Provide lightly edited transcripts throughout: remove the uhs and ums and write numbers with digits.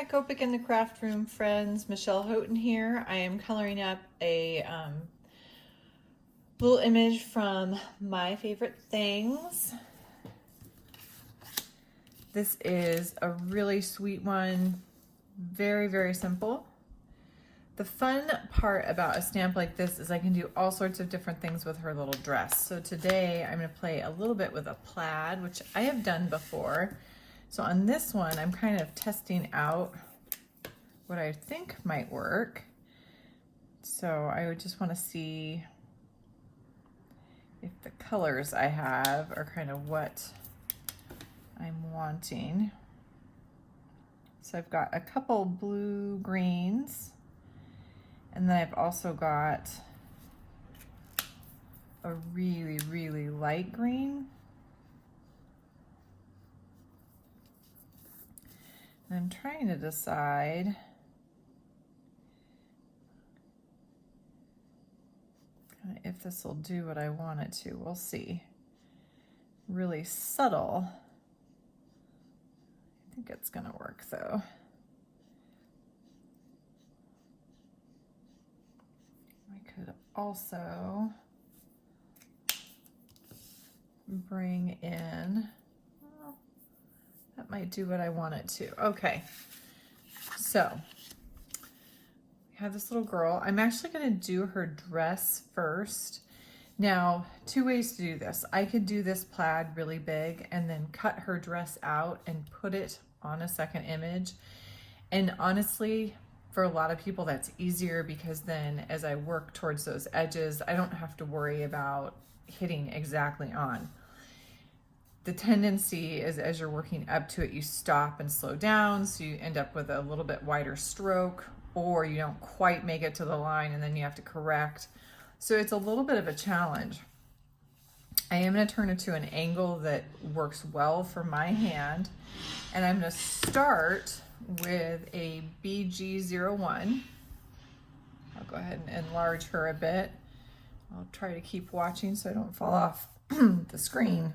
Hi, Copic in the craft room friends. Michelle Houghton here. I am coloring up a little image from My Favorite Things. This is a really sweet one. Very, very simple. The fun part about a stamp like this is I can do all sorts of different things with her little dress. So today I'm going to play a little bit with a plaid, which I have done before. So on this one, I'm kind of testing out what I think might work. So I would just want to see if the colors I have are kind of what I'm wanting. So I've got a couple blue greens, and then I've also got a really, really light green. And I'm trying to decide if this will do what I want it to. We'll see. Really subtle. I think it's gonna work though. I could also bring in, well, that might do what I want it to. Okay, so we have this little girl. I'm actually gonna do her dress first. Now, two ways to do this. I could do this plaid really big and then cut her dress out and put it on a second image. And honestly, for a lot of people, that's easier because then as I work towards those edges, I don't have to worry about hitting exactly on. The tendency is as you're working up to it, you stop and slow down, so you end up with a little bit wider stroke, or you don't quite make it to the line and then you have to correct. So it's a little bit of a challenge. I am going to turn it to an angle that works well for my hand, and I'm going to start with a BG01. I'll go ahead and enlarge her a bit. I'll try to keep watching so I don't fall off the screen.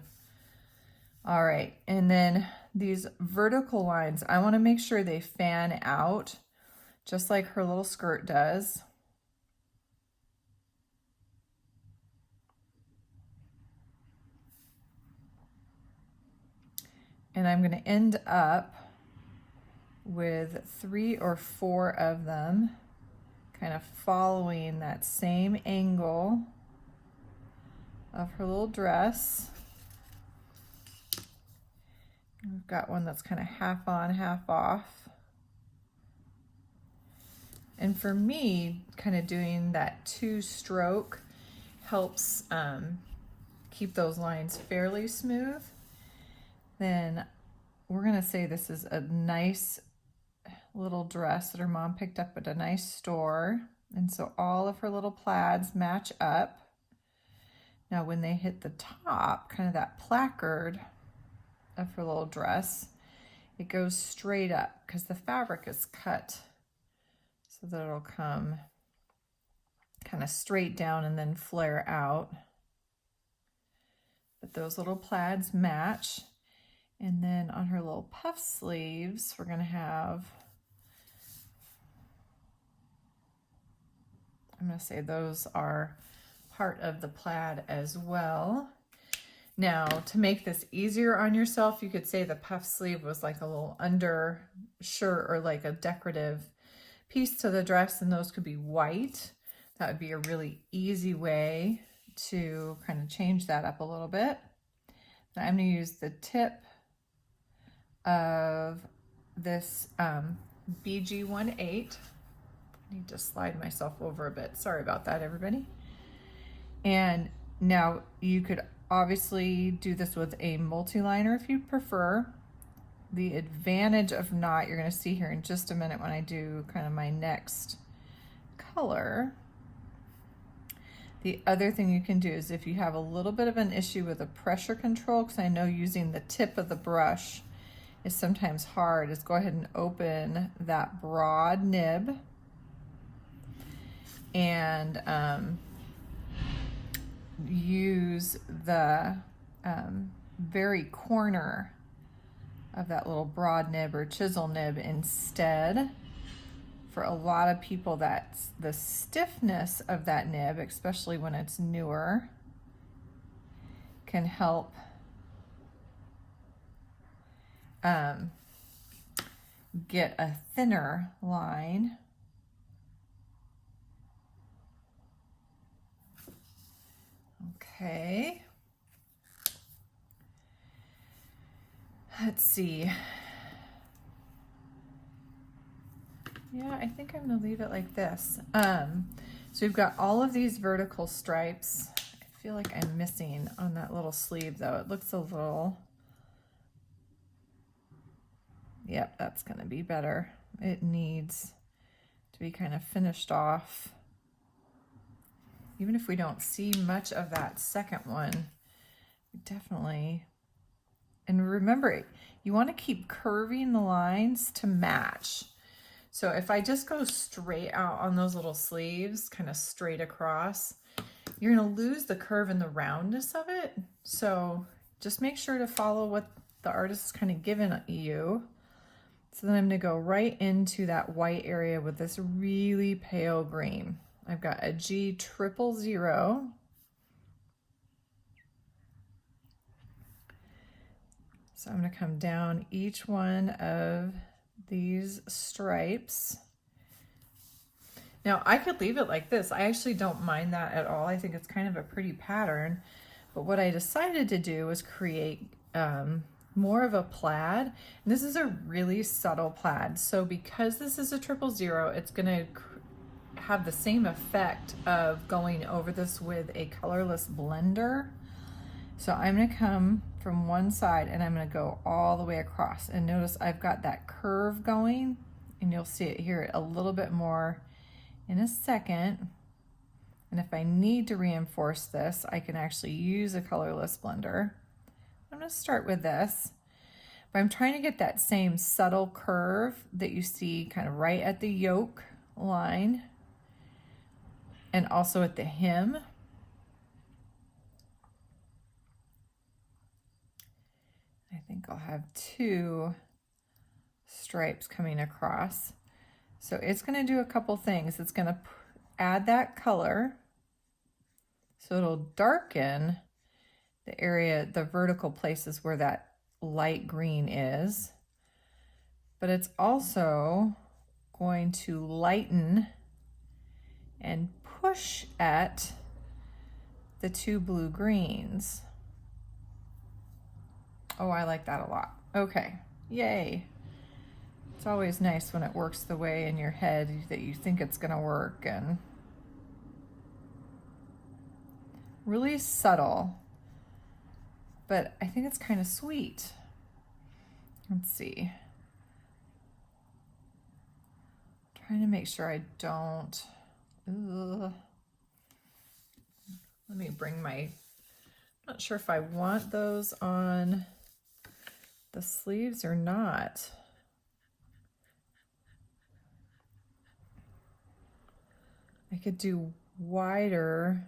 All right, and then these vertical lines, I want to make sure they fan out just like her little skirt does. And I'm going to end up with 3 or 4 of them kind of following that same angle of her little dress. We've got one that's kind of half on, half off. And for me, kind of doing that 2-stroke helps keep those lines fairly smooth. Then we're gonna say this is a nice little dress that her mom picked up at a nice store. And so all of her little plaids match up. Now when they hit the top, kind of that placard of her little dress, it goes straight up because the fabric is cut so that it'll come kind of straight down and then flare out. But those little plaids match. And then on her little puff sleeves, we're going to have, I'm going to say those are part of the plaid as well. Now, to make this easier on yourself, you could say the puff sleeve was like a little under shirt or like a decorative piece to the dress, and those could be white. That would be a really easy way to kind of change that up a little bit. Now I'm going to use the tip of this BG18. I need to slide myself over a bit. Sorry about that, everybody. And now you could obviously do this with a multi-liner if you prefer. The advantage of not, you're going to see here in just a minute when I do kind of my next color. The other thing you can do is if you have a little bit of an issue with the pressure control, because I know using the tip of the brush is sometimes hard, is go ahead and open that broad nib and use the very corner of that little broad nib or chisel nib instead. For a lot of people, that's the stiffness of that nib, especially when it's newer, can help get a thinner line. Okay. Let's see. Yeah, I think I'm gonna leave it like this. So we've got all of these vertical stripes. I feel like I'm missing on that little sleeve though. It looks a little, yep, that's gonna be better. It needs to be kind of finished off. Even if we don't see much of that second one, definitely. And remember, you want to keep curving the lines to match. So if I just go straight out on those little sleeves, kind of straight across, you're going to lose the curve and the roundness of it. So just make sure to follow what the artist is kind of giving you. So then I'm going to go right into that white area with this really pale green. I've got a G000. So I'm going to come down each one of these stripes. Now I could leave it like this. I actually don't mind that at all. I think it's kind of a pretty pattern. But what I decided to do was create more of a plaid. And this is a really subtle plaid. So because this is a 000, it's going to have the same effect of going over this with a colorless blender. So I'm going to come from one side and I'm going to go all the way across, and notice I've got that curve going, and you'll see it here a little bit more in a second. And if I need to reinforce this, I can actually use a colorless blender. I'm going to start with this, but I'm trying to get that same subtle curve that you see kind of right at the yoke line and also at the hem. I think I'll have two stripes coming across. So it's going to do a couple things. It's going to add that color, so it'll darken the area, the vertical places where that light green is, but it's also going to lighten and push at the two blue greens. Oh, I like that a lot. Okay, yay. It's always nice when it works the way in your head that you think it's gonna work, and really subtle, but I think it's kind of sweet. Let's see. Trying to make sure I don't, let me bring my, I'm not sure if I want those on the sleeves or not. I could do wider.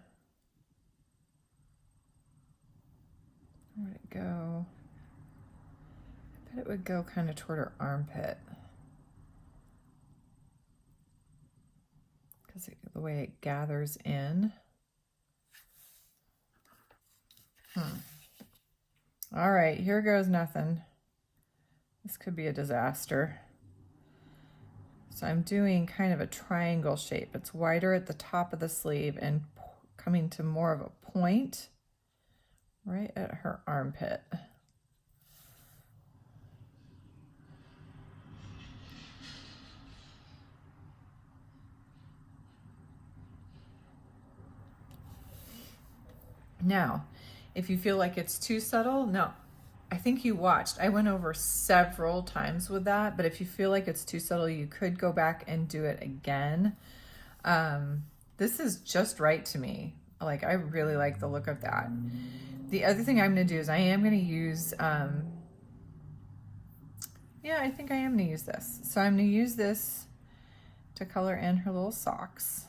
Where'd it go? I bet it would go kind of toward her armpit, because the way it gathers in. All right, here goes nothing. This could be a disaster. So I'm doing kind of a triangle shape. It's wider at the top of the sleeve and coming to more of a point right at her armpit. Now, if you feel like it's too subtle, no, I think you watched. I went over several times with that, but if you feel like it's too subtle, you could go back and do it again. This is just right to me. Like, I really like the look of that. The other thing I'm going to do is I am going to use, yeah, I think I am going to use this. So I'm going to use this to color in her little socks.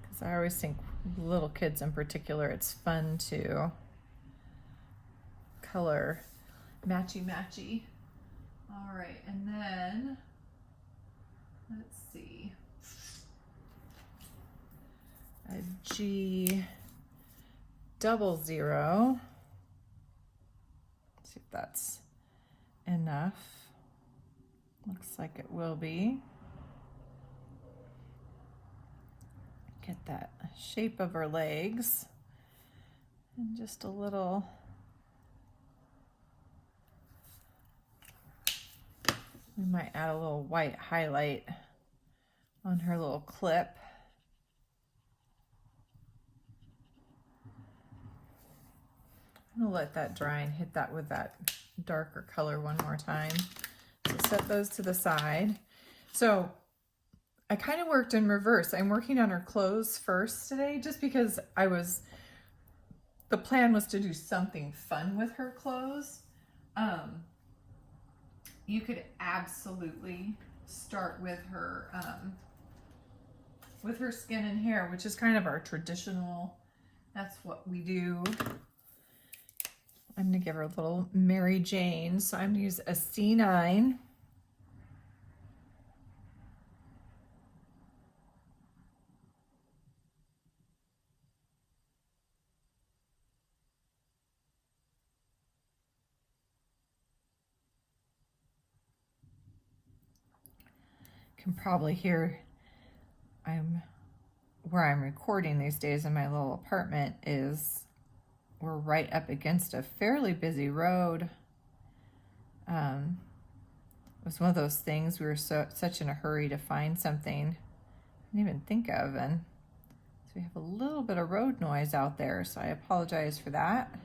Because I always think little kids in particular, it's fun to color matchy. All right, and then let's see, a G00. See if that's enough. Looks like it will be. Get that shape of her legs, and just a little. We might add a little white highlight on her little clip. I'm gonna let that dry and hit that with that darker color one more time. So set those to the side. So I kind of worked in reverse. I'm working on her clothes first today, just because the plan was to do something fun with her clothes. You could absolutely start with her skin and hair, which is kind of our traditional, that's what we do. I'm gonna give her a little Mary Jane. So I'm gonna use a C9. Can probably hear where I'm recording these days in my little apartment is we're right up against a fairly busy road. It was one of those things we were such in a hurry to find something I didn't even think of, and so we have a little bit of road noise out there, so I apologize for that.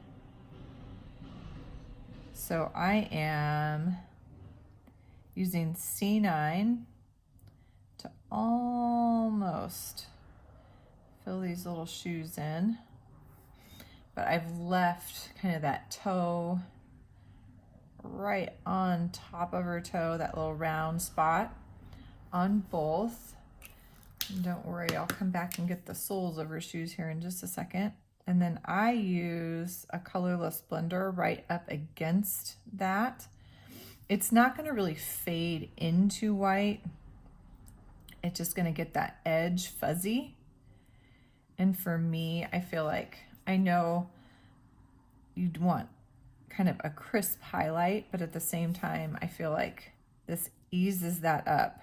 So I am using C9 to almost fill these little shoes in, but I've left kind of that toe right on top of her toe, that little round spot on both. And don't worry, I'll come back and get the soles of her shoes here in just a second. And then I use a colorless blender right up against that. It's not going to really fade into white. It's just going to get that edge fuzzy. And for me, I feel like, I know you'd want kind of a crisp highlight, but at the same time, I feel like this eases that up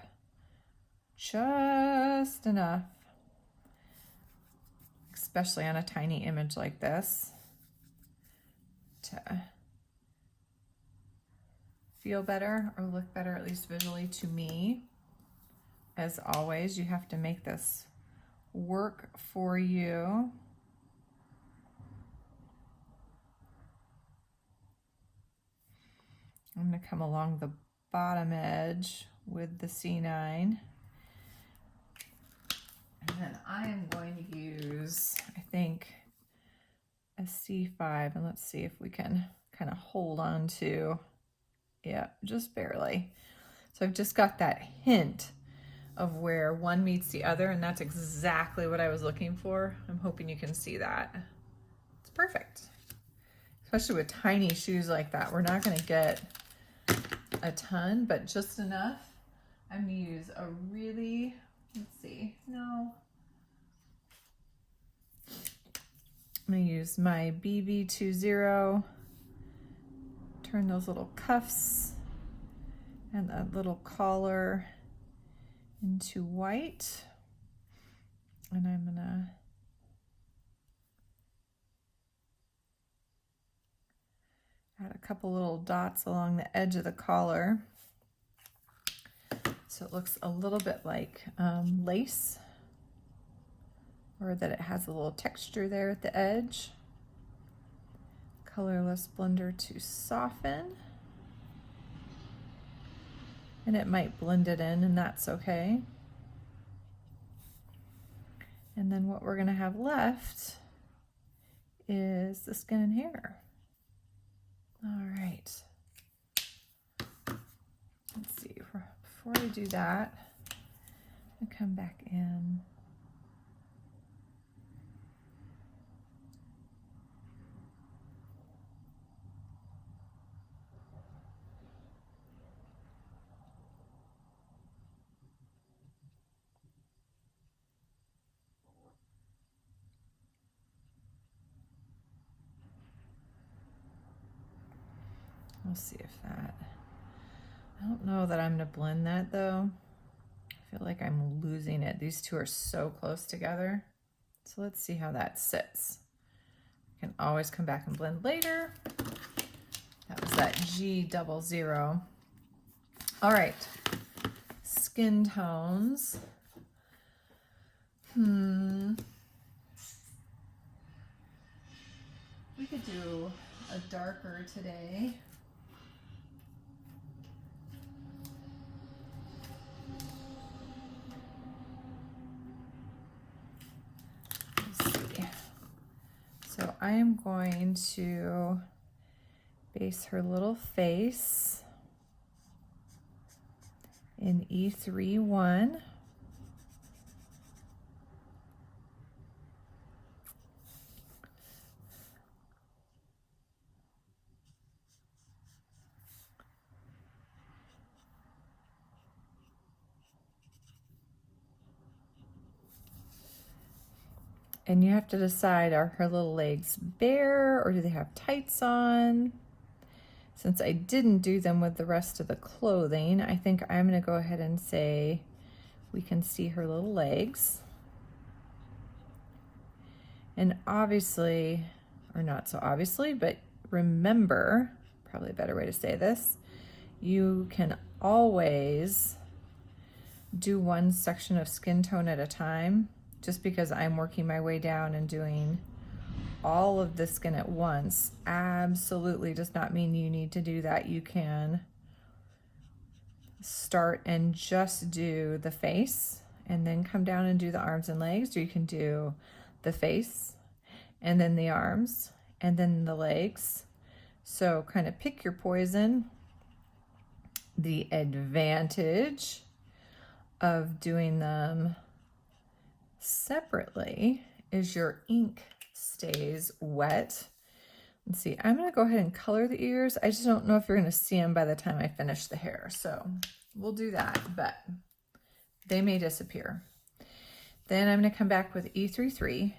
just enough, especially on a tiny image like this, to feel better or look better, at least visually to me. As always, you have to make this work for you. I'm going to come along the bottom edge with the C9. And then I am going to use, I think, a C5. And let's see if we can kind of hold on to, yeah, just barely. So I've just got that hint of where one meets the other, and that's exactly what I was looking for. I'm hoping you can see that. It's perfect. Especially with tiny shoes like that. We're not going to get a ton, but just enough. I'm going to use a really, let's see, no. I'm going to use my BB20, turn those little cuffs and that little collar into white. And I'm going to add a couple little dots along the edge of the collar, so it looks a little bit like lace, or that it has a little texture there at the edge. Colorless blender to soften, and it might blend it in, and that's okay. And then what we're going to have left is the skin and hair. All right, let's see, before I do that, I come back in. We'll see if that, I don't know that I'm gonna blend that though. I feel like I'm losing it. These two are so close together. So let's see how that sits. You can always come back and blend later. That was that G00. All right, skin tones. We could do a darker today. Let's see. So I am going to base her little face in E3-1. And you have to decide, are her little legs bare or do they have tights on? Since I didn't do them with the rest of the clothing, I think I'm going to go ahead and say we can see her little legs. And obviously, or not so obviously, but remember, probably a better way to say this, you can always do one section of skin tone at a time. Just because I'm working my way down and doing all of the skin at once absolutely does not mean you need to do that. You can start and just do the face and then come down and do the arms and legs, or you can do the face and then the arms and then the legs. So kind of pick your poison. The advantage of doing them separately is your ink stays wet. Let's see, I'm going to go ahead and color the ears. I just don't know if you're going to see them by the time I finish the hair. So we'll do that, but they may disappear. Then I'm going to come back with E3-3.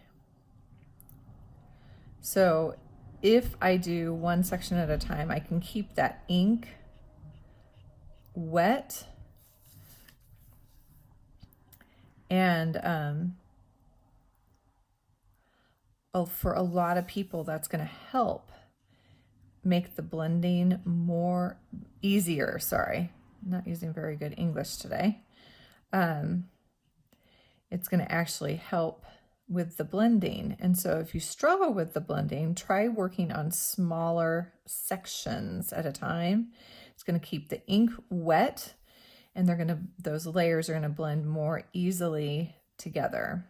So if I do one section at a time, I can keep that ink wet. And for a lot of people, that's going to help make the blending more easier. Sorry, I'm not using very good English today. It's going to actually help with the blending. And so if you struggle with the blending, try working on smaller sections at a time. It's going to keep the ink wet, and those layers are going to blend more easily together.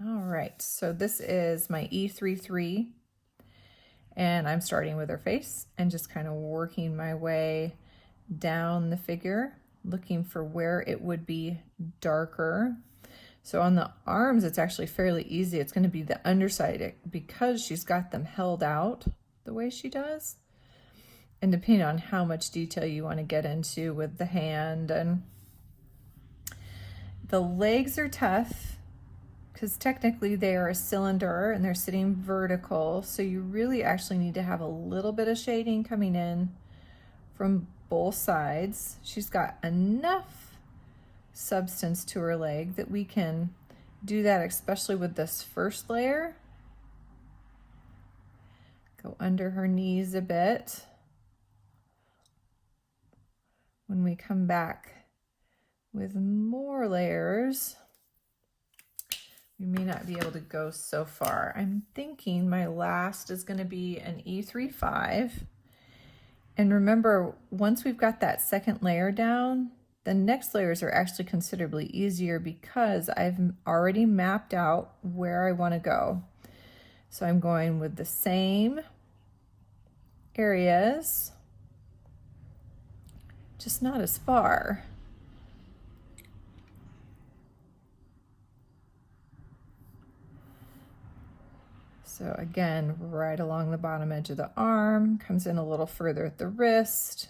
All right, so this is my E3-3, and I'm starting with her face and just kind of working my way down the figure, looking for where it would be darker. So on the arms, it's actually fairly easy. It's going to be the underside because she's got them held out the way she does. And depending on how much detail you want to get into with the hand. And the legs are tough because technically they are a cylinder and they're sitting vertical. So you really actually need to have a little bit of shading coming in from both sides. She's got enough substance to her leg that we can do that, especially with this first layer. Go under her knees a bit. When we come back with more layers, we may not be able to go so far. I'm thinking my last is going to be an E3-5. And remember, once we've got that second layer down, the next layers are actually considerably easier because I've already mapped out where I want to go. So I'm going with the same areas, just not as far. So again, right along the bottom edge of the arm, comes in a little further at the wrist.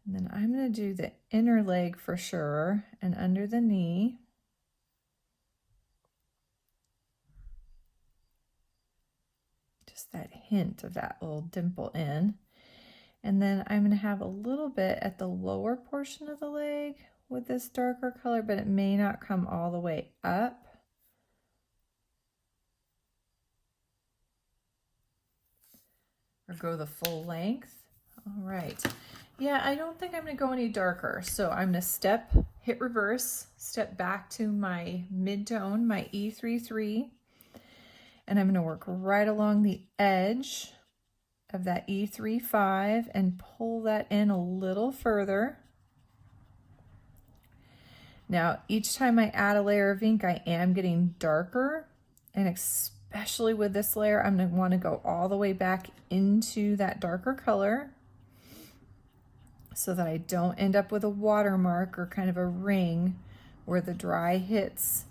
And then I'm going to do the inner leg for sure and under the knee. that hint of that little dimple in. And then I'm going to have a little bit at the lower portion of the leg with this darker color, but it may not come all the way up. Or go the full length. All right. Yeah, I don't think I'm going to go any darker. So I'm going to hit reverse, step back to my mid-tone, my E33, and I'm going to work right along the edge of that E35 and pull that in a little further. Now, each time I add a layer of ink, I am getting darker, and especially with this layer, I'm going to want to go all the way back into that darker color so that I don't end up with a watermark or kind of a ring where the dry hits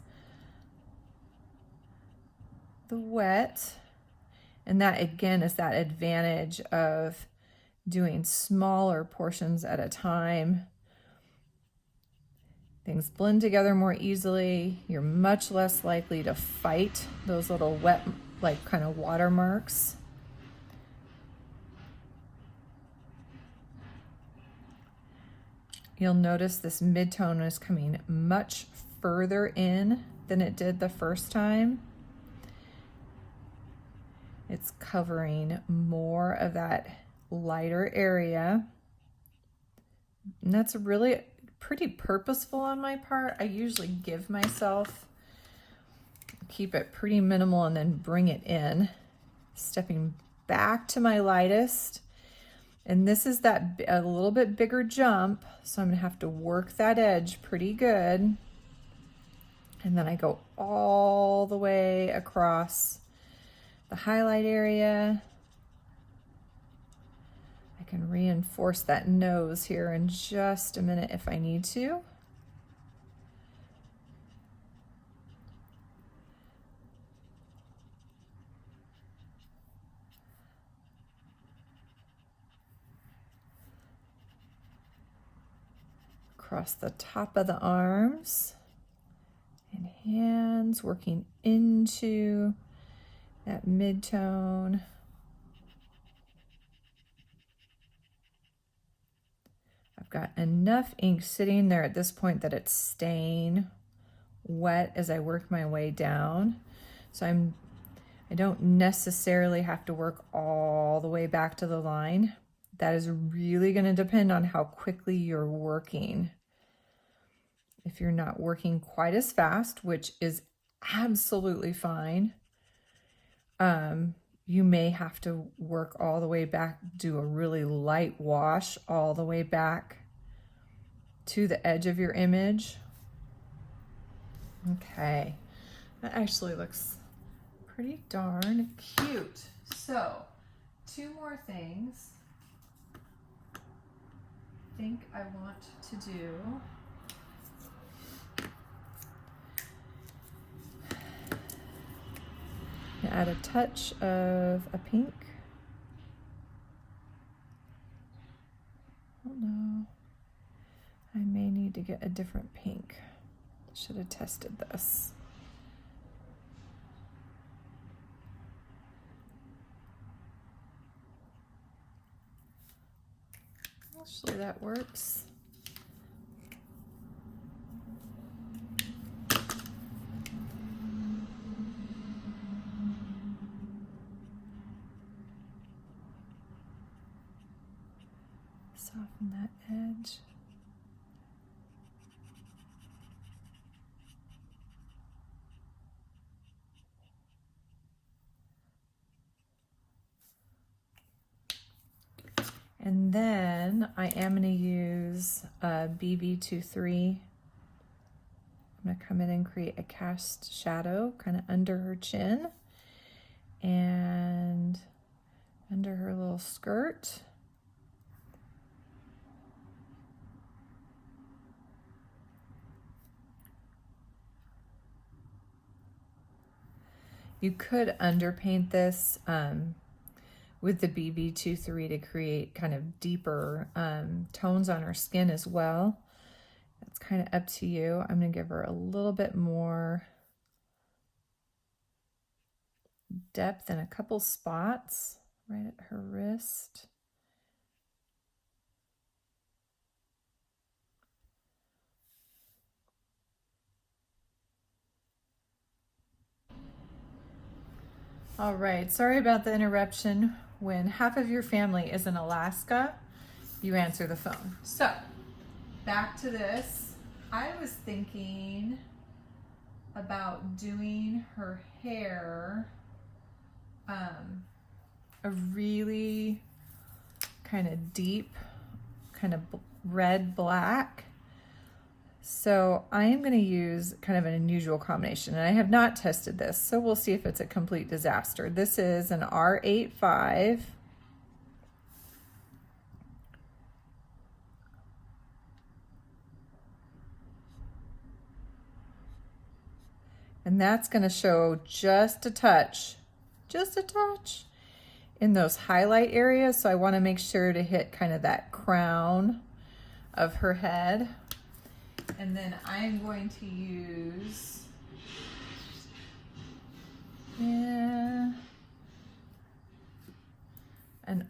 the wet. And that, again, is that advantage of doing smaller portions at a time. Things blend together more easily. You're much less likely to fight those little wet, like kind of watermarks. You'll notice this mid-tone is coming much further in than it did the first time. It's covering more of that lighter area. And that's really pretty purposeful on my part. I usually give myself, keep it pretty minimal and then bring it in, stepping back to my lightest. And this is that a little bit bigger jump, so I'm gonna have to work that edge pretty good. And then I go all the way across the highlight area. I can reinforce that nose here in just a minute if I need to. Across the top of the arms and hands, working into that mid-tone. I've got enough ink sitting there at this point that it's staying wet as I work my way down. So I don't necessarily have to work all the way back to the line. That is really going to depend on how quickly you're working. If you're not working quite as fast, which is absolutely fine, you may have to work all the way back, do a really light wash all the way back to the edge of your image. Okay, that actually looks pretty darn cute. So, two more things I think I want to do. Add a touch of a pink. Oh no, I may need to get a different pink. Should have tested this. Actually, that works. Soften that edge. And then I am going to use a BB23. I'm going to come in and create a cast shadow kind of under her chin and under her little skirt. You could underpaint this with the BB23 to create kind of deeper tones on her skin as well. That's kind of up to you. I'm going to give her a little bit more depth in a couple spots right at her wrist. All right, sorry about the interruption. When half of your family is in Alaska, you answer the phone. So, back to this. I was thinking about doing her hair a really kind of deep, kind of red black. So I am going to use kind of an unusual combination, and I have not tested this, so we'll see if it's a complete disaster. This is an R85. And that's going to show just a touch in those highlight areas. So I want to make sure to hit kind of that crown of her head. And then I'm going to use an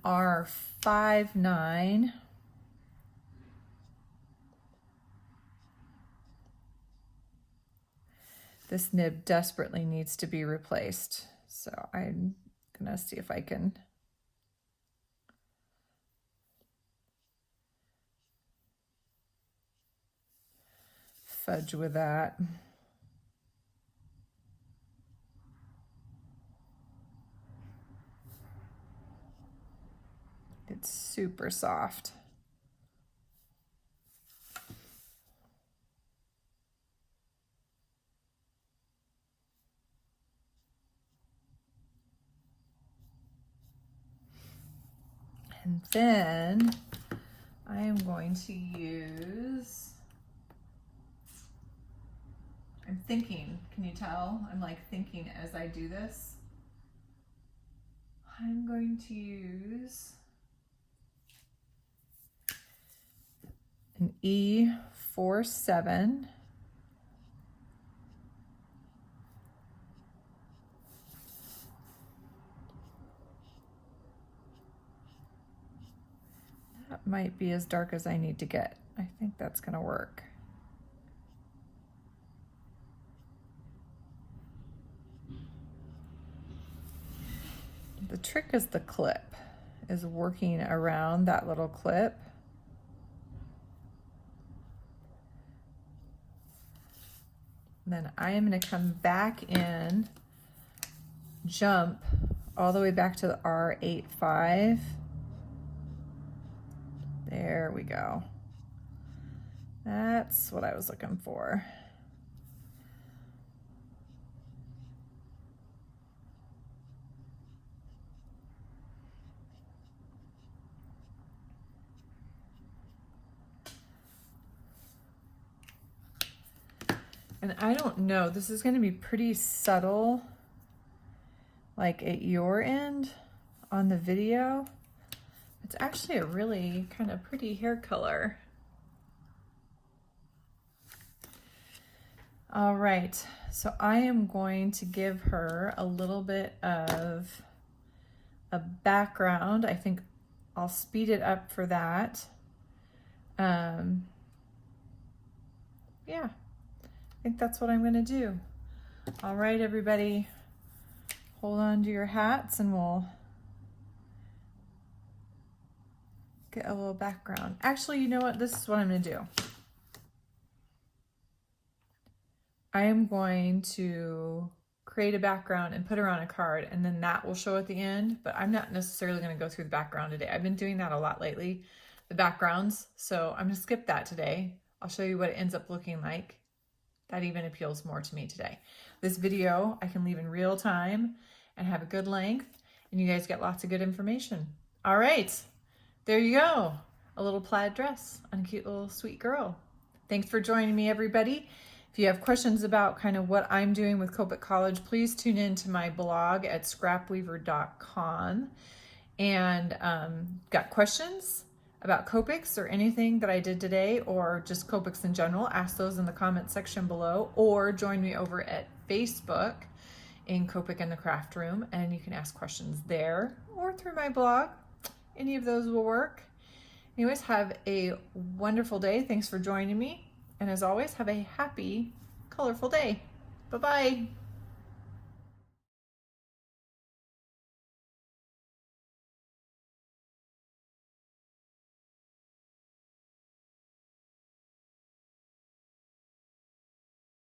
R59. This nib desperately needs to be replaced. So I'm gonna see if I can fudge with that. It's super soft. And then I am going to use, I'm thinking, can you tell? I'm like thinking as I do this. I'm going to use an E47. That might be as dark as I need to get. I think that's gonna work. The trick is the clip, is working around that little clip. Then I am gonna come back in, jump all the way back to the R85. There we go. That's what I was looking for. And I don't know, this is going to be pretty subtle, like at your end on the video. It's actually a really kind of pretty hair color. All right, so I am going to give her a little bit of a background. I think I'll speed it up for that. Yeah, I think that's what I'm gonna do. All right, everybody, hold on to your hats and we'll get a little background. Actually, you know what? This is what I'm gonna do. I am going to create a background and put her on a card, and then that will show at the end, but I'm not necessarily gonna go through the background today. I've been doing that a lot lately, the backgrounds, so I'm gonna skip that today. I'll show you what it ends up looking like. That even appeals more to me today. This video I can leave in real time and have a good length, and you guys get lots of good information. All right, there you go. A little plaid dress on a cute little sweet girl. Thanks for joining me, everybody. If you have questions about kind of what I'm doing with Copic College, please tune in to my blog at scrapweaver.com. And got questions about Copics or anything that I did today, or just Copics in general, ask those in the comment section below, or join me over at Facebook in Copic and the craft room, and you can ask questions there or through my blog. Any of those will work. Anyways, have a wonderful day. Thanks for joining me. And as always, have a happy, colorful day. Bye-bye.